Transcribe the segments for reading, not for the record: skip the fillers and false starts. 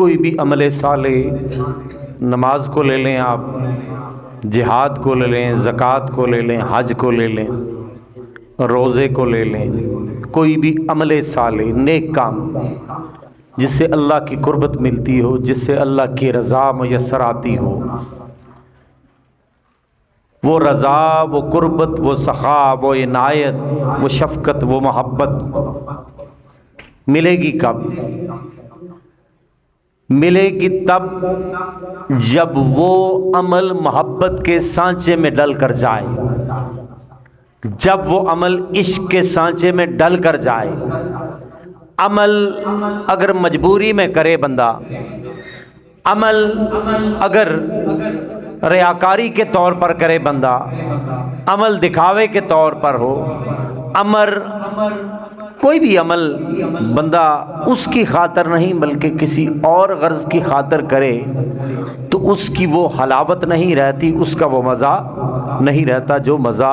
کوئی بھی عمل صالح، نماز کو لے لیں آپ، جہاد کو لے لیں، زکوٰۃ کو لے لیں، حج کو لے لیں، روزے کو لے لیں، کوئی بھی عمل صالح نیک کام جس سے اللہ کی قربت ملتی ہو، جس سے اللہ کی رضا میسر آتی ہو، وہ رضا، وہ قربت، وہ سخا، وہ عنایت، وہ شفقت، وہ محبت ملے گی کب؟ ملے گی تب جب وہ عمل محبت کے سانچے میں ڈل کر جائے، جب وہ عمل عشق کے سانچے میں ڈل کر جائے۔ عمل اگر مجبوری میں کرے بندہ، عمل اگر ریاکاری کے طور پر کرے بندہ، عمل دکھاوے کے طور پر ہو، کوئی بھی عمل بندہ اس کی خاطر نہیں بلکہ کسی اور غرض کی خاطر کرے تو اس کی وہ حلاوت نہیں رہتی، اس کا وہ مزہ نہیں رہتا جو مزہ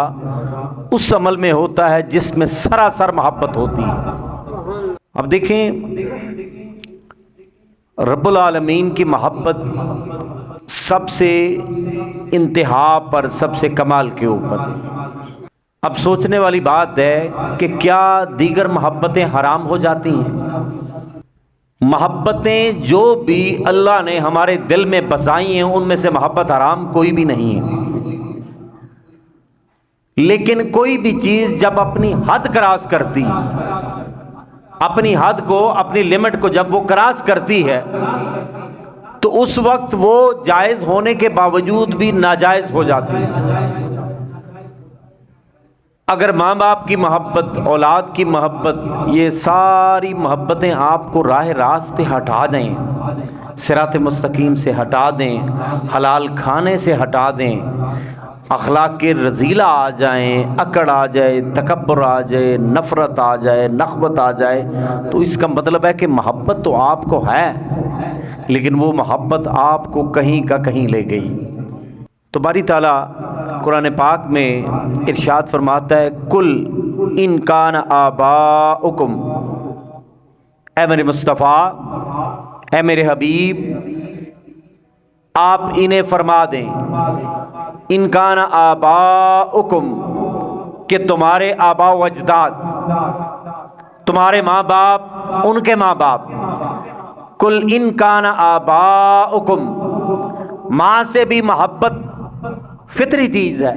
اس عمل میں ہوتا ہے جس میں سراسر محبت ہوتی ہے۔ اب دیکھیں رب العالمین کی محبت سب سے انتہا پر، سب سے کمال کے اوپر۔ اب سوچنے والی بات ہے کہ کیا دیگر محبتیں حرام ہو جاتی ہیں؟ محبتیں جو بھی اللہ نے ہمارے دل میں بسائی ہیں ان میں سے محبت حرام کوئی بھی نہیں ہے، لیکن کوئی بھی چیز جب اپنی حد کراس کرتی، اپنی حد کو، اپنی لمٹ کو جب وہ کراس کرتی ہے تو اس وقت وہ جائز ہونے کے باوجود بھی ناجائز ہو جاتی ہے۔ اگر ماں باپ کی محبت، اولاد کی محبت، یہ ساری محبتیں آپ کو راہ راست ہٹا دیں، صراط مستقیم سے ہٹا دیں، حلال کھانے سے ہٹا دیں، اخلاق کے رذیلہ آ جائیں، اکڑ آ جائے، تکبر آ جائے، نفرت آ جائے، نخوت آ جائے، تو اس کا مطلب ہے کہ محبت تو آپ کو ہے لیکن وہ محبت آپ کو کہیں کا کہیں لے گئی۔ تو باری تعالیٰ قرآن پاک میں ارشاد فرماتا ہے کل ان کان آباؤکم، اے میرے مصطفیٰ، اے میرے حبیب، آپ انہیں فرما دیں ان کان آباؤکم کہ تمہارے آبا و اجداد، تمہارے ماں باپ، ان کے ماں باپ، کل ان کان آباؤکم، ماں سے بھی محبت فطری چیز ہے،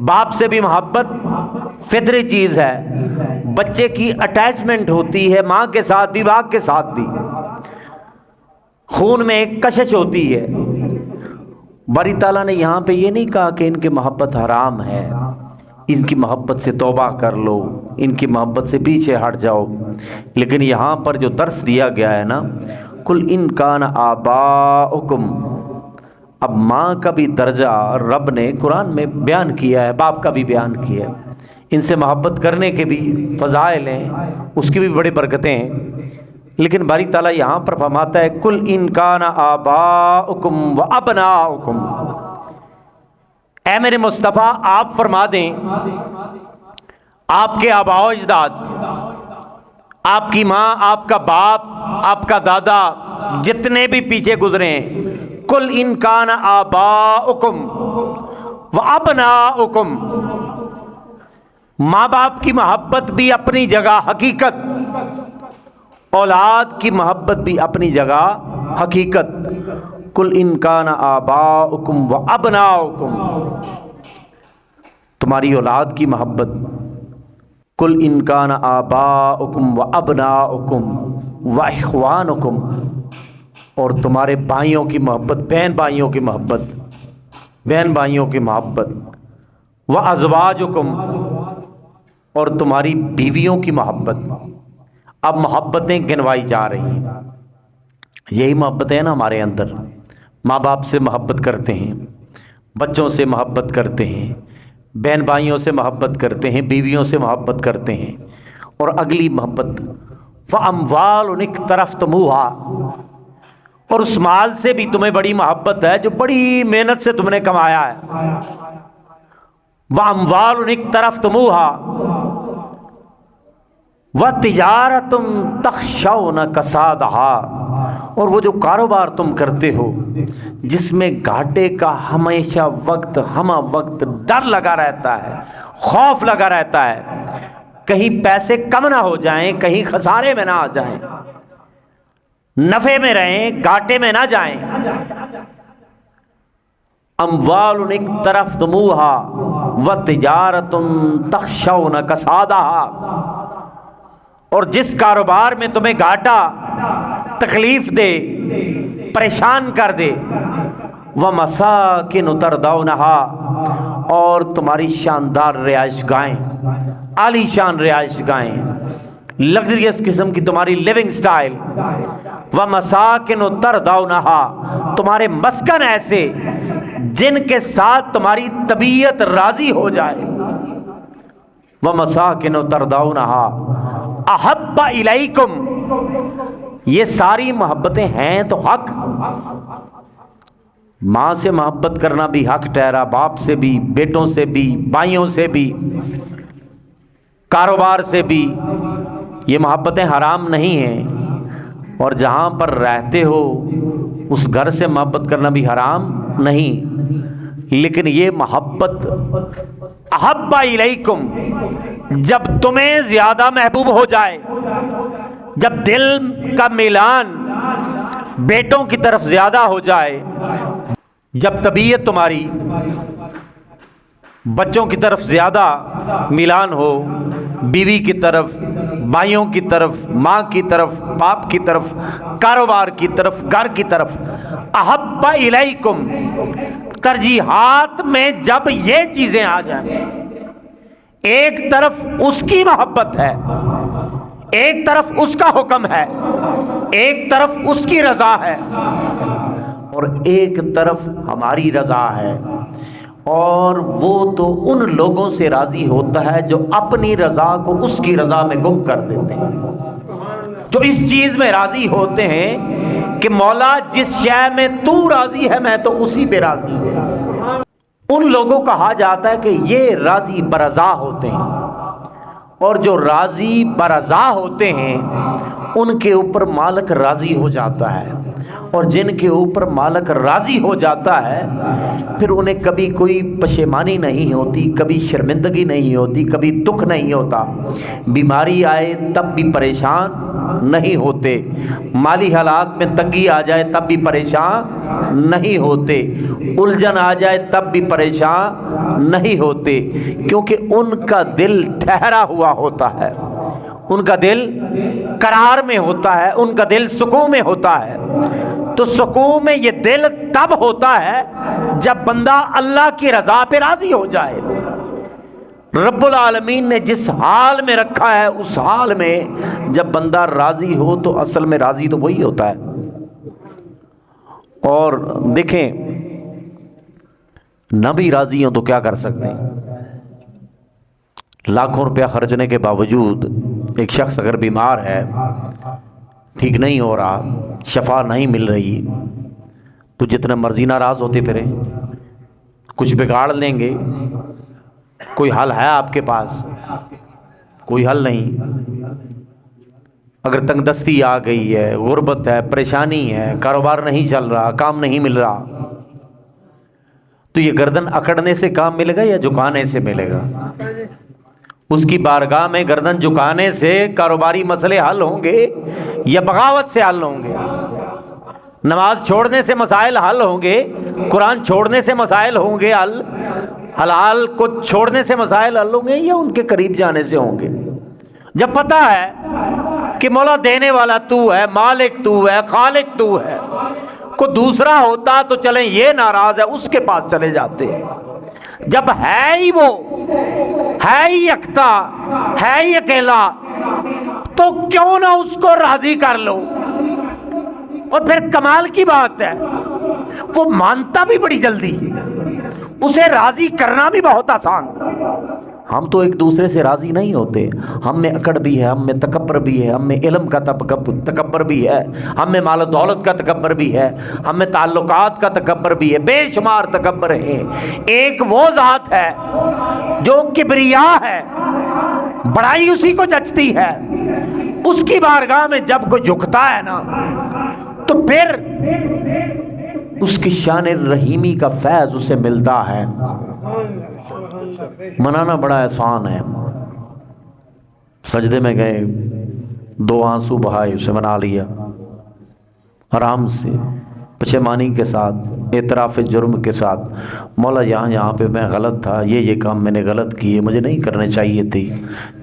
باپ سے بھی محبت فطری چیز ہے، بچے کی اٹیچمنٹ ہوتی ہے ماں کے ساتھ بھی، باپ کے ساتھ بھی، خون میں ایک کشش ہوتی ہے۔ باری تعالیٰ نے یہاں پہ یہ نہیں کہا کہ ان کی محبت حرام ہے، ان کی محبت سے توبہ کر لو، ان کی محبت سے پیچھے ہٹ جاؤ، لیکن یہاں پر جو درس دیا گیا ہے نا، کل ان کان آباؤکم، اب ماں کا بھی درجہ رب نے قرآن میں بیان کیا ہے، باپ کا بھی بیان کیا ہے، ان سے محبت کرنے کے بھی فضائل ہیں، اس کی بھی بڑی برکتیں ہیں، لیکن باری تعالیٰ یہاں پر فرماتا ہے کل ان کان آباؤکم و ابناؤکم، اے میرے مصطفیٰ آپ فرما دیں آپ کے آبا و اجداد، آپ کی ماں، آپ کا باپ، آپ کا دادا، جتنے بھی پیچھے گزرے ہیں، کل ان کان آباؤکم و ابناؤکم، ماں باپ کی محبت بھی اپنی جگہ حقیقت، اولاد کی محبت بھی اپنی جگہ حقیقت، کل ان کان آباؤکم و ابناؤکم، تمہاری اولاد کی محبت، کل ان کان آباؤکم و ابناؤکم و اخوانکم، اور تمہارے بھائیوں کی محبت، بہن بھائیوں کی محبت، بہن بھائیوں کی محبت، و ازواجکم، اور تمہاری بیویوں کی محبت۔ اب محبتیں گنوائی جا رہی ہیں، یہی محبتیں ہیں نا ہمارے اندر، ماں باپ سے محبت کرتے ہیں، بچوں سے محبت کرتے ہیں، بہن بھائیوں سے محبت کرتے ہیں، بیویوں سے محبت کرتے ہیں، اور اگلی محبت فَأَمْوَالٌ اقْتَرَفْتُمُوهَا، اور اس مال سے بھی تمہیں بڑی محبت ہے جو بڑی محنت سے تم نے کمایا ہے، وَأَمْوَالٌ اقْتَرَفْتُمُوهَا وَتِجَارَةٌ تَخْشَوْنَ كَسَادَهَا، اور وہ جو کاروبار تم کرتے ہو جس میں گھاٹے کا ہمیشہ ہمہ وقت ڈر لگا رہتا ہے، خوف لگا رہتا ہے، کہیں پیسے کم نہ ہو جائیں، کہیں خسارے میں نہ آ جائیں، نفع میں رہیں، گھاٹے میں نہ جائیں۔ اموال اقترفتموها وتجارۃ تخشون کسادها، اور جس کاروبار میں تمہیں گھاٹا تکلیف دے، پریشان کر دے، ومساکن ترضونها، اور تمہاری شاندار رہائش گاہیں، عالی شان رہائش گاہیں، لگژریس قسم کی تمہاری لیونگ سٹائل، ومساکن ترضونها، تمہارے مسکن ایسے جن کے ساتھ تمہاری طبیعت راضی ہو جائے، ومساکن ترضونها احب الیکم، یہ ساری محبتیں ہیں تو حق۔ ماں سے محبت کرنا بھی حق ٹھہرا، باپ سے بھی، بیٹوں سے بھی، بھائیوں سے بھی، کاروبار سے بھی، یہ محبتیں حرام نہیں ہیں۔ اور جہاں پر رہتے ہو اس گھر سے محبت کرنا بھی حرام نہیں، لیکن یہ محبت احب الیکم جب تمہیں زیادہ محبوب ہو جائے، جب دل کا میلان بیٹوں کی طرف زیادہ ہو جائے، جب طبیعت تمہاری بچوں کی طرف زیادہ میلان ہو، بیوی کی طرف، بھائیوں کی طرف، ماں کی طرف، باپ کی طرف، کاروبار کی طرف، گھر کی طرف، احب الیکم، ترجیحات میں جب یہ چیزیں آ جائیں، ایک طرف اس کی محبت ہے، ایک طرف اس کا حکم ہے، ایک طرف اس کی رضا ہے، اور ایک طرف ہماری رضا ہے، اور وہ تو ان لوگوں سے راضی ہوتا ہے جو اپنی رضا کو اس کی رضا میں گم کر دیتے ہیں، جو اس چیز میں راضی ہوتے ہیں کہ مولا جس شے میں تو راضی ہے میں تو اسی پہ راضی ہوں۔ ان لوگوں کو کہا جاتا ہے کہ یہ راضی برضا ہوتے ہیں، اور جو راضی برضا ہوتے ہیں ان کے اوپر مالک راضی ہو جاتا ہے، اور جن کے اوپر مالک راضی ہو جاتا ہے پھر انہیں کبھی کوئی پشیمانی نہیں ہوتی، کبھی شرمندگی نہیں ہوتی، کبھی دکھ نہیں ہوتا، بیماری آئے تب بھی پریشان نہیں ہوتے، مالی حالات میں تنگی آ جائے تب بھی پریشان نہیں ہوتے، الجھن آ جائے تب بھی پریشان نہیں ہوتے، کیونکہ ان کا دل ٹھہرا ہوا ہوتا ہے، ان کا دل قرار میں ہوتا ہے، ان کا دل سکون میں ہوتا ہے۔ تو سکون میں یہ دل تب ہوتا ہے جب بندہ اللہ کی رضا پہ راضی ہو جائے۔ رب العالمین نے جس حال میں رکھا ہے اس حال میں جب بندہ راضی ہو تو اصل میں راضی تو وہی ہوتا ہے۔ اور دیکھیں نہ بھی راضی ہوں تو کیا کر سکتے ہیں، لاکھوں روپیہ خرچنے کے باوجود ایک شخص اگر بیمار ہے، ٹھیک نہیں ہو رہا، شفا نہیں مل رہی، تو جتنا مرضی ناراض ہوتے پھریں، کچھ بگاڑ لیں گے، کوئی حل ہے آپ کے پاس؟ کوئی حل نہیں۔ اگر تنگ دستی آ گئی ہے، غربت ہے، پریشانی ہے، کاروبار نہیں چل رہا، کام نہیں مل رہا، تو یہ گردن اکڑنے سے کام ملے گا یا جھکانے سے ملے گا؟ اس کی بارگاہ میں گردن جھکانے سے کاروباری مسئلے حل ہوں گے یا بغاوت سے حل ہوں گے؟ نماز چھوڑنے سے مسائل حل ہوں گے، قرآن چھوڑنے سے مسائل ہوں گے حل، حلال کو چھوڑنے سے مسائل حل ہوں گے، یا ان کے قریب جانے سے ہوں گے؟ جب پتہ ہے کہ مولا دینے والا تو ہے، مالک تو ہے، خالق تو ہے، کو دوسرا ہوتا تو چلیں یہ ناراض ہے اس کے پاس چلے جاتے، جب ہے ہی وہ، ہے ہی یکتا، ہے ہی اکیلا، تو کیوں نہ اس کو راضی کر لو۔ اور پھر کمال کی بات ہے وہ مانتا بھی بڑی جلدی، اسے راضی کرنا بھی بہت آسان۔ ہم تو ایک دوسرے سے راضی نہیں ہوتے، ہم میں اکڑ بھی ہے، ہم میں تکبر بھی ہے، ہم میں علم کا تکبر بھی ہے، ہم میں مال و دولت کا تکبر بھی ہے، ہم میں تعلقات کا تکبر بھی ہے، بے شمار تکبر ہے۔ ایک وہ ذات ہے جو کبریا ہے، بڑائی اسی کو جچتی ہے، اس کی بارگاہ میں جب کوئی جھکتا ہے نا تو پھر اس کی شان رحیمی کا فیض اسے ملتا ہے۔ منانا بڑا آسان ہے، سجدے میں گئے، 2 آنسو بہائے، اسے منا لیا آرام سے، پشیمانی کے ساتھ، اعتراف جرم کے ساتھ، مولا یہاں پہ میں غلط تھا، یہ کام میں نے غلط کیے، مجھے نہیں کرنے چاہیے تھی،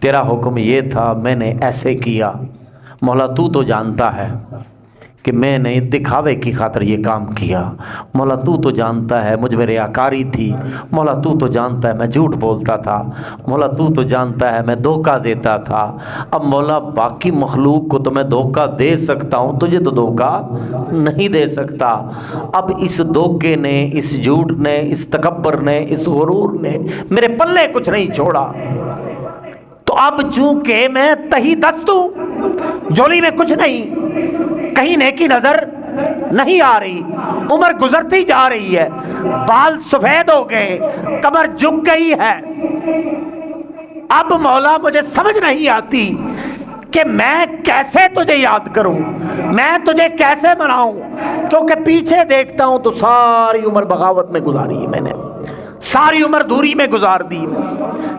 تیرا حکم یہ تھا، میں نے ایسے کیا، مولا تو جانتا ہے کہ میں نے دکھاوے کی خاطر یہ کام کیا، مولا تو جانتا ہے مجھ میں ریاکاری تھی، مولا تو جانتا ہے میں جھوٹ بولتا تھا، مولا تو جانتا ہے میں دھوکہ دیتا تھا۔ اب مولا باقی مخلوق کو تو میں دھوکہ دے سکتا ہوں، تجھے تو دھوکہ نہیں دے سکتا۔ اب اس دھوکے نے، اس جھوٹ نے، اس تکبر نے، اس غرور نے میرے پلے کچھ نہیں چھوڑا، تو اب چونکہ میں تہی دست ہوں، جولی میں کچھ نہیں، کہیں نیکی نظر نہیں آ رہی، عمر گزرتی جا رہی ہے، بال سفید ہو گئے، کمر جھک گئی ہے، اب مولا مجھے سمجھ نہیں آتی کہ میں کیسے تجھے یاد کروں، میں تجھے کیسے مناؤں، کیونکہ پیچھے دیکھتا ہوں تو ساری عمر بغاوت میں گزاری ہے، میں نے ساری عمر دوری میں گزار دی،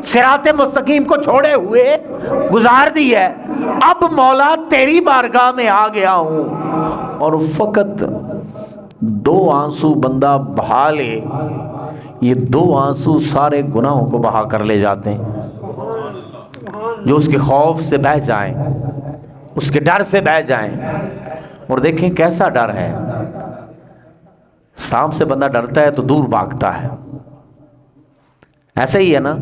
صراط مستقیم کو چھوڑے ہوئے گزار دی ہے، اب مولا تیری بارگاہ میں آ گیا ہوں، اور فقط 2 آنسو بندہ بہا لے، یہ 2 آنسو سارے گناہوں کو بہا کر لے جاتے ہیں، جو اس کے خوف سے بہہ جائیں، اس کے ڈر سے بہہ جائیں۔ اور دیکھیں کیسا ڈر ہے، سانپ سے بندہ ڈرتا ہے تو دور بھاگتا ہے، ایسے ہی ہے نا،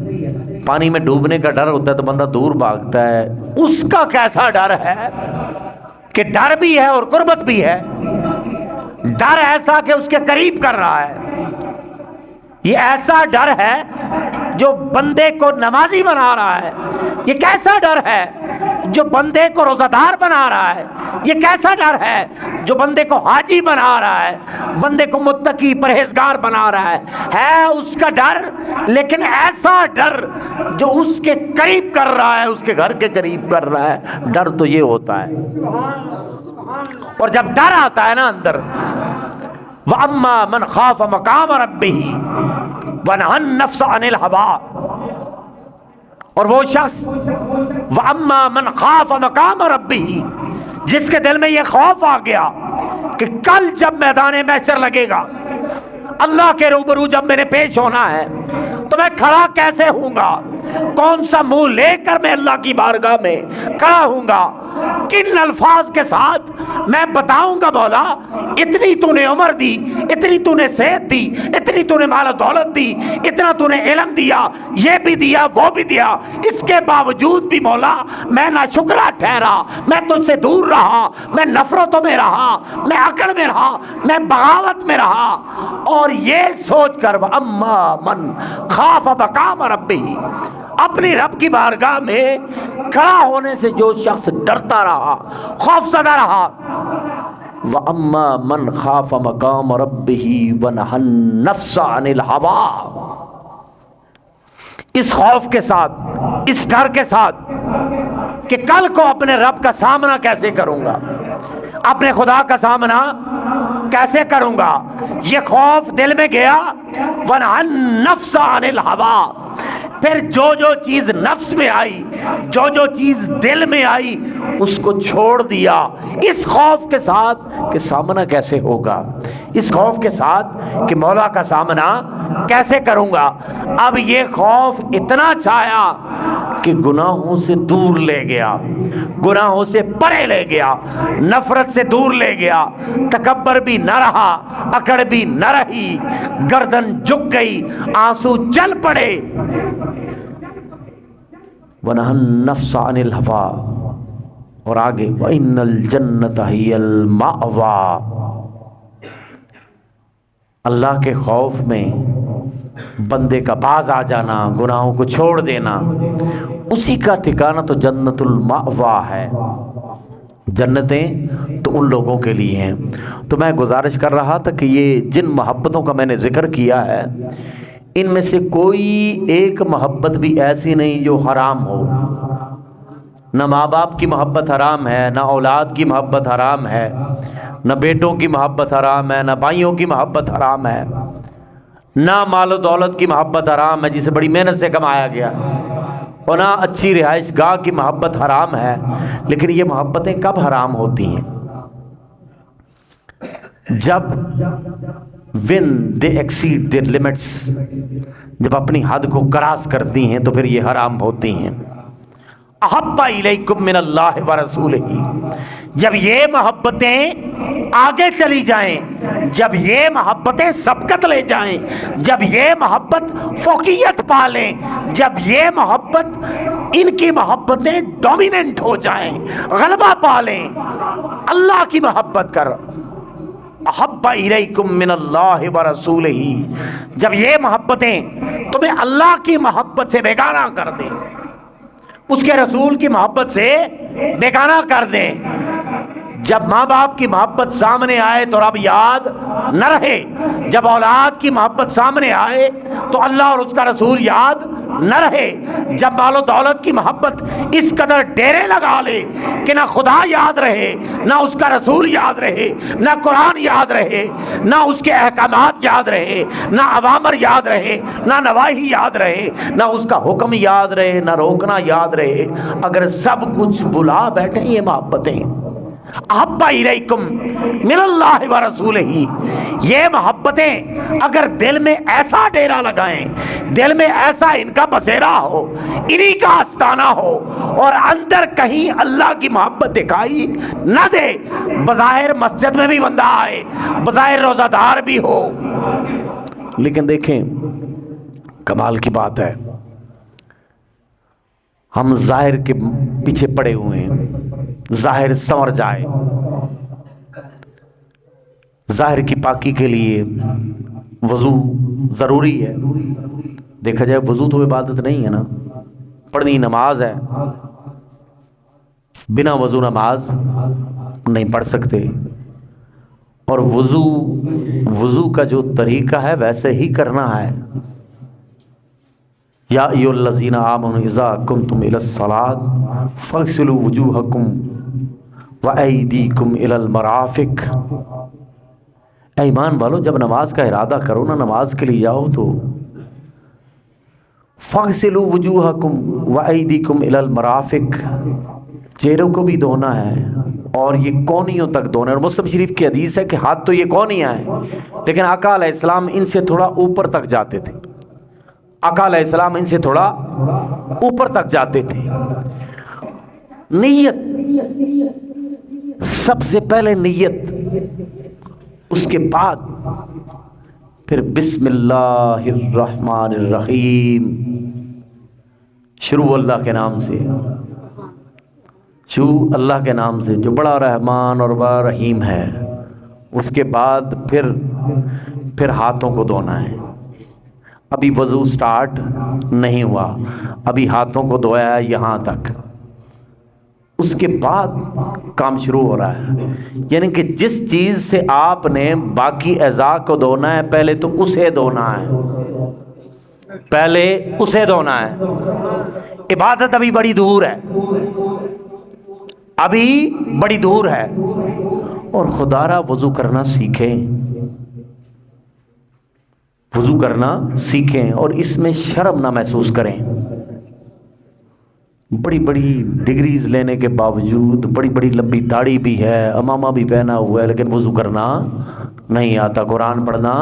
پانی میں ڈوبنے کا ڈر ہوتا ہے تو بندہ دور بھاگتا ہے، اس کا کیسا ڈر ہے کہ ڈر بھی ہے اور قربت بھی ہے، ڈر ایسا کہ اس کے قریب کر رہا ہے، یہ ایسا ڈر ہے جو بندے کو نمازی بنا رہا ہے، یہ کیسا ڈر ہے جو بندے کو روزہ دار بنا رہا ہے، یہ کیسا ڈر ہے جو بندے کو حاجی بنا رہا ہے، بندے کو متقی پرہیزگار بنا رہا ہے اس کا ڈر، لیکن ایسا ڈر جو اس کے قریب کر رہا ہے، اس کے گھر کے قریب کر رہا ہے، ڈر تو یہ ہوتا ہے۔ اور جب ڈر آتا ہے نا اندر، وَأَمَّا مَنْ خَافَ مَقَامَ رَبِّهِ وَنَهَى النَّفْسَ عَنِ الْهَوَىٰ، اور وہ شخص وَأَمَّا مَنْ خَافَ مَقَامَ رَبِّهِ، جس کے دل میں یہ خوف آ گیا کہ کل جب میدان محشر لگے گا، اللہ کے روبرو جب میں نے پیش ہونا ہے تو میں کھڑا کیسے ہوں گا، کون سا منہ لے کر میں اللہ کی بارگاہ میں کھڑا ہوں گا، کن الفاظ کے ساتھ میں بتاؤں گا مولا اتنی تو نے عمر دی، اتنی تو نے صحت دی، اتنی تو نے مال و دولت دی، اتنا تو نے علم دیا، یہ بھی دیا وہ بھی دیا، اس کے باوجود بھی مولا میں ناشکرا ٹھہرا، میں تجھ سے دور رہا، میں نفرتوں میں رہا، میں عقل میں رہا، میں بغاوت میں رہا، اور یہ سوچ کر اما من خاف مقام ربہ، اپنی رب کی بارگاہ میں کھڑا ہونے سے جو شخص ڈرتا رہا، خوف زدہ رہا، وَأَمَّا مَنْ خَافَ مَقَامَ رَبِّهِ وَنَهَى النَّفْسَ عَنِ الْهَوَىٰ، اس خوف کے ساتھ، اس ڈر کے ساتھ کہ کل کو اپنے رب کا سامنا کیسے کروں گا، اپنے خدا کا سامنا کیسے کروں گا، یہ خوف دل میں گیا، وَنَهَى النَّفْسَ عَنِ الْهَوَىٰ، پھر جو چیز نفس میں آئی، جو چیز دل میں آئی، اس کو چھوڑ دیا، اس خوف کے ساتھ کہ سامنا کیسے ہوگا، اس خوف کے ساتھ کہ مولا کا سامنا کیسے کروں گا۔ اب یہ خوف اتنا چھایا کہ گناہوں سے دور لے گیا، گناہوں سے پرے لے گیا، نفرت سے دور لے گیا، تکبر بھی نہ رہا، اکڑ بھی نہ رہی، گردن جھک گئی، آنسو چل پڑے، وَنَهَى النَّفْسَ عَنِ الْهَوَىٰ، اور آگے وَإِنَّ الْجَنَّةَ هِيَ الْمَأْوَىٰ، اللہ کے خوف میں بندے کا باز آ جانا، گناہوں کو چھوڑ دینا، اسی کا ٹھکانہ تو جنت المأویٰ ہے، جنتیں تو ان لوگوں کے لیے ہیں۔ تو میں گزارش کر رہا تھا کہ یہ جن محبتوں کا میں نے ذکر کیا ہے، ان میں سے کوئی ایک محبت بھی ایسی نہیں جو حرام ہو، نہ ماں باپ کی محبت حرام ہے، نہ اولاد کی محبت حرام ہے، نہ بیٹوں کی محبت حرام ہے، نہ بھائیوں کی محبت حرام ہے، نہ مال و دولت کی محبت حرام ہے جسے بڑی محنت سے کمایا گیا، اور نہ اچھی رہائش گاہ کی محبت حرام ہے۔ لیکن یہ محبتیں کب حرام ہوتی ہیں؟ جب when they exceed their limits، جب اپنی حد کو کراس کرتی ہیں تو پھر یہ حرام ہوتی ہیں۔ احب الیکم من اللہ ورسولہ، جب یہ محبتیں آگے چلی جائیں، جب یہ محبتیں سبقت لے جائیں، جب یہ محبت فوقیت پا لیں، جب یہ محبت، ان کی محبتیں ڈومیننٹ ہو جائیں، غلبہ پا لیں اللہ کی محبت کر، احب الیکم من اللہ ورسولہ، جب یہ محبتیں تمہیں اللہ کی محبت سے بیگانہ کر دیں، اس کے رسول کی محبت سے بیگانہ کر دیں، جب ماں باپ کی محبت سامنے آئے تو رب یاد نہ رہے، جب اولاد کی محبت سامنے آئے تو اللہ اور اس کا رسول یاد نہ رہے، جب مال و دولت کی محبت اس قدر ڈیرے لگا لے کہ نہ خدا یاد رہے، نہ اس کا رسول یاد رہے، نہ قرآن یاد رہے، نہ اس کے احکامات یاد رہے، نہ اوامر یاد رہے، نہ نواہی یاد رہے، نہ اس کا حکم یاد رہے، نہ روکنا یاد رہے، اگر سب کچھ بھلا بیٹھیں یہ محبتیں، احب الیکم من اللہ ورسولہ، یہ محبتیں اگر دل میں ایسا ڈیرا لگائیں، دل میں ایسا ان کا بسیرا ہو، انہی کا آستانہ ہو، اور اندر کہیں اللہ کی محبت دکھائی نہ دے، بظاہر مسجد میں بھی بندہ آئے، بظاہر روزہ دار بھی ہو، لیکن دیکھیں کمال کی بات ہے، ہم ظاہر کے پیچھے پڑے ہوئے ہیں، ظاہر سنور جائے، ظاہر کی پاکی کے لیے وضو ضروری ہے، دیکھا جائے وضو تو عبادت نہیں ہے نا، پڑھنی نماز ہے، بنا وضو نماز نہیں پڑھ سکتے، اور وضو کا جو طریقہ ہے ویسے ہی کرنا ہے، یا ایھا الذین آمنوا اذا قمتم الی الصلاۃ فاغسلوا وجوہکم وایدیکم الی المرافق، اے ایمان والو جب نماز کا ارادہ کرو نا، نماز کے لیے جاؤ تو فاغسلوا وجوہکم وایدیکم الی المرافق، چہروں کو بھی دھونا ہے اور یہ کونیوں تک دھونا ہے، اور مسلم شریف کی حدیث ہے کہ ہاتھ تو یہ کونیاں ہیں، لیکن آقا علیہ السلام ان سے تھوڑا اوپر تک جاتے تھے، آقا علیہ السلام ان سے تھوڑا اوپر تک جاتے تھے۔ نیت، سب سے پہلے نیت، اس کے بعد پھر بسم اللہ الرحمن الرحیم، شروع اللہ کے نام سے، شروع اللہ کے نام سے جو بڑا رحمان اور بڑا رحیم ہے، اس کے بعد پھر ہاتھوں کو دھونا ہے، ابھی وضو سٹارٹ نہیں ہوا، ابھی ہاتھوں کو دھویا ہے یہاں تک، اس کے بعد کام شروع ہو رہا ہے، یعنی کہ جس چیز سے آپ نے باقی اعضاء کو دھونا ہے پہلے تو اسے دھونا ہے، پہلے اسے دھونا ہے، عبادت ابھی بڑی دور ہے، ابھی بڑی دور ہے، اور خدا را وضو کرنا سیکھیں، وضو کرنا سیکھیں، اور اس میں شرم نہ محسوس کریں، بڑی بڑی ڈگریز لینے کے باوجود، بڑی بڑی لمبی داڑھی بھی ہے، امامہ بھی پہنا ہوا ہے، لیکن وضو کرنا نہیں آتا، قرآن پڑھنا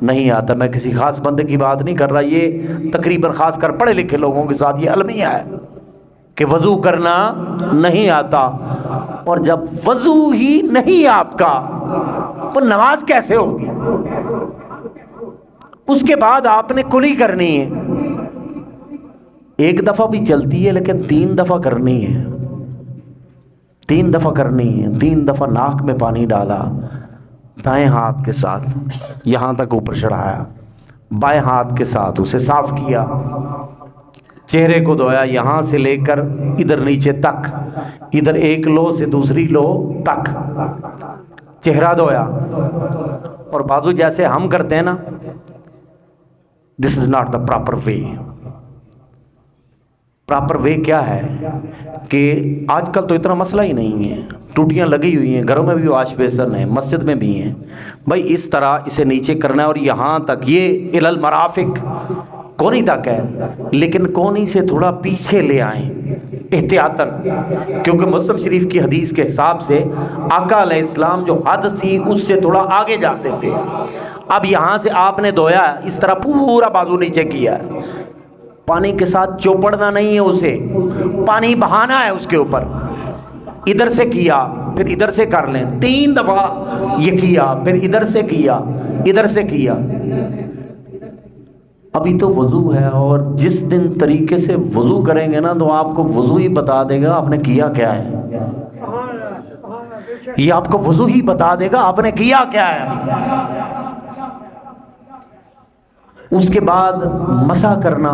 نہیں آتا۔ میں کسی خاص بندے کی بات نہیں کر رہا، یہ تقریباً خاص کر پڑھے لکھے لوگوں کے ساتھ یہ المیہ ہے کہ وضو کرنا نہیں آتا، اور جب وضو ہی نہیں آپ کا تو نماز کیسے ہوگی؟ اس کے بعد آپ نے کلی کرنی ہے، ایک دفعہ بھی چلتی ہے لیکن 3 دفعہ کرنی ہے، 3 دفعہ کرنی ہے، 3 دفعہ ناک میں پانی ڈالا، دائیں ہاتھ کے ساتھ یہاں تک اوپر چڑھایا، بائیں ہاتھ کے ساتھ اسے صاف کیا، چہرے کو دھویا یہاں سے لے کر ادھر نیچے تک، ادھر ایک لو سے دوسری لو تک چہرہ دھویا، اور بازو جیسے ہم کرتے ہیں نا، this is not the proper way, proper way کیا ہے کہ آج کل تو اتنا مسئلہ ہی نہیں ہے، ٹوٹیاں لگی ہوئی ہیں، گھروں میں بھی واش بیسن ہیں، مسجد میں بھی ہیں، بھائی اس طرح اسے نیچے کرنا ہے، اور یہاں تک یہ الی المرافق کونی تک ہے، لیکن کونی سے تھوڑا پیچھے لے آئیں احتیاطاً، کیونکہ مسلم شریف کی حدیث کے حساب سے آقا علیہ السلام جو حد تھی اس سے تھوڑا آگے جاتے تھے۔ اب یہاں سے آپ نے دھویا، اس طرح پورا بازو نیچے کیا، پانی کے ساتھ چوپڑنا نہیں ہے، اسے پانی بہانا ہے اس کے اوپر، ادھر سے کیا پھر ادھر سے کر لیں، 3 دفعہ یہ کیا، پھر ادھر سے کیا، ادھر سے کیا۔ ابھی تو وضو ہے، اور جس دن طریقے سے وضو کریں گے نا تو آپ کو وضو ہی بتا دے گا آپ نے کیا کیا ہے، یہ آپ کو وضو ہی بتا دے گا آپ نے کیا کیا ہے۔ اس کے بعد مسح کرنا،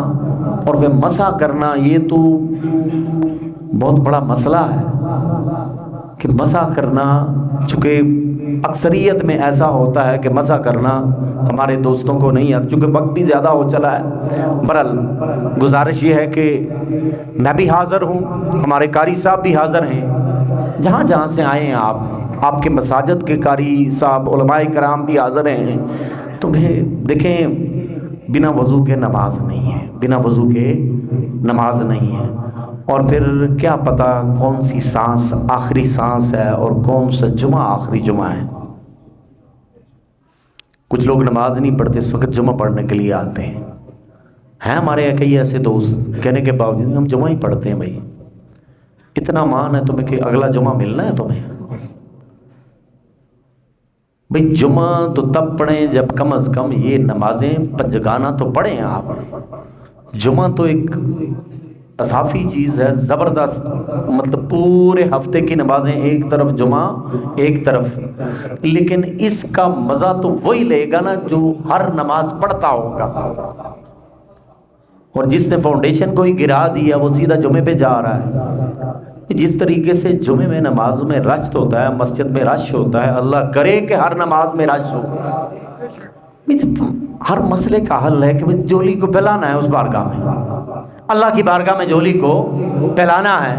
اور وہ مسح کرنا یہ تو بہت بڑا مسئلہ ہے کہ مسح کرنا، چونکہ اکثریت میں ایسا ہوتا ہے کہ مسح کرنا ہمارے دوستوں کو نہیں آتا، چونکہ وقت بھی زیادہ ہو چلا ہے۔ برحال گزارش یہ ہے کہ میں بھی حاضر ہوں، ہمارے قاری صاحب بھی حاضر ہیں، جہاں جہاں سے آئے ہیں آپ کے مساجد کے قاری صاحب علماء کرام بھی حاضر ہیں، تو دیکھیں بنا وضو کے نماز نہیں ہے، بنا وضو کے نماز نہیں ہے، اور پھر کیا پتہ کون سی سانس آخری سانس ہے اور کون سا جمعہ آخری جمعہ ہے۔ کچھ لوگ نماز نہیں پڑھتے، اس وقت جمعہ پڑھنے کے لیے آتے ہیں ہمارے کئی ایسے دوست، کہنے کے باوجود ہم جمعہ ہی پڑھتے ہیں، بھائی اتنا مان ہے تمہیں کہ اگلا جمعہ ملنا ہے تمہیں؟ بھئی جمعہ تو تب پڑھیں جب کم از کم یہ نمازیں پنجگانہ تو پڑھیں آپ۔ جمعہ تو ایک اضافی چیز ہے، زبردست، مطلب پورے ہفتے کی نمازیں ایک طرف، جمعہ ایک طرف، لیکن اس کا مزہ تو وہی لے گا نا جو ہر نماز پڑھتا ہوگا، اور جس نے فاؤنڈیشن کو ہی گرا دیا وہ سیدھا جمعے پہ جا رہا ہے۔ جس طریقے سے جمعے میں نماز میں رش ہوتا ہے، مسجد میں رش ہوتا ہے، اللہ کرے کہ ہر نماز میں رش ہو۔ ہر مسئلے کا حل ہے کہ جولی کو پھیلانا ہے اس بارگاہ میں، اللہ کی بارگاہ میں جولی کو پھیلانا ہے،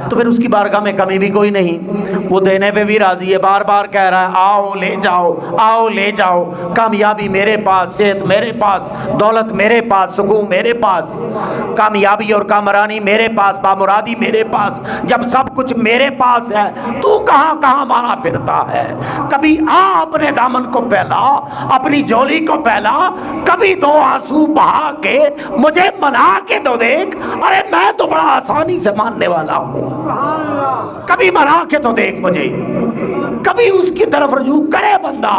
تو پھر اس کی بارگاہ میں کمی بھی کوئی نہیں، وہ دینے پہ بھی راضی ہے، بار بار کہہ رہا ہے آؤ لے جاؤ، آؤ لے جاؤ، کامیابی میرے پاس، صحت میرے پاس، دولت میرے پاس، سکون میرے پاس، کامیابی اور کامرانی میرے پاس، بامرادی میرے پاس، جب سب کچھ میرے پاس ہے تو کہاں کہاں مارا پھرتا ہے؟ کبھی اپنے دامن کو پھیلا، اپنی جولی کو پھیلا، کبھی 2 آنسو بہا کے مجھے منا کے دو دیکھ، ارے میں تو بڑا آسانی سے ماننے والا ہوں، کبھی منا کے تو دیکھ مجھے، کبھی اس کی طرف رجوع کرے بندہ،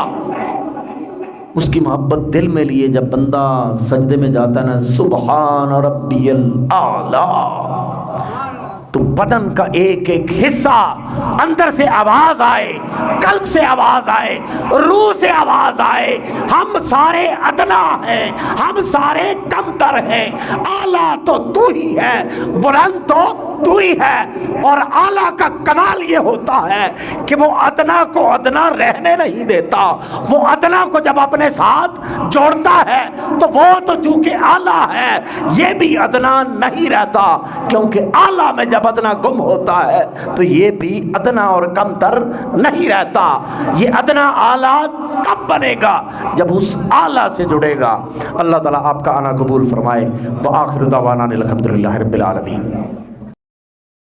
اس کی محبت دل میں لیے جب بندہ سجدے میں جاتا ہے نا سبحان ربی الاعلی، تو بدن کا ایک ایک حصہ اندر سے آواز آئے، قلب سے آواز آئے، روح سے آواز آئے، ہم سارے ادنا ہیں، ہم سارے کمتر ہیں، اعلیٰ تو تو ہی ہے، بلند تو تو ہی ہے۔ اور اعلیٰ کا کمال یہ ہوتا ہے کہ وہ ادنا کو ادنا رہنے نہیں دیتا، وہ ادنا کو جب اپنے ساتھ جوڑتا ہے تو وہ تو چونکہ اعلیٰ ہے یہ بھی ادنا نہیں رہتا، کیونکہ اعلیٰ میں جب ادنا گم ہوتا ہے تو یہ بھی ادنا اور کمتر نہیں رہتا۔ یہ ادنا اعلیٰ کب بنے گا؟ جب اس اعلیٰ سے جڑے گا۔ اللہ تعالیٰ آپ کا آنا قبول فرمائے۔ وآخر دعوانا الحمدللہ رب العالمین۔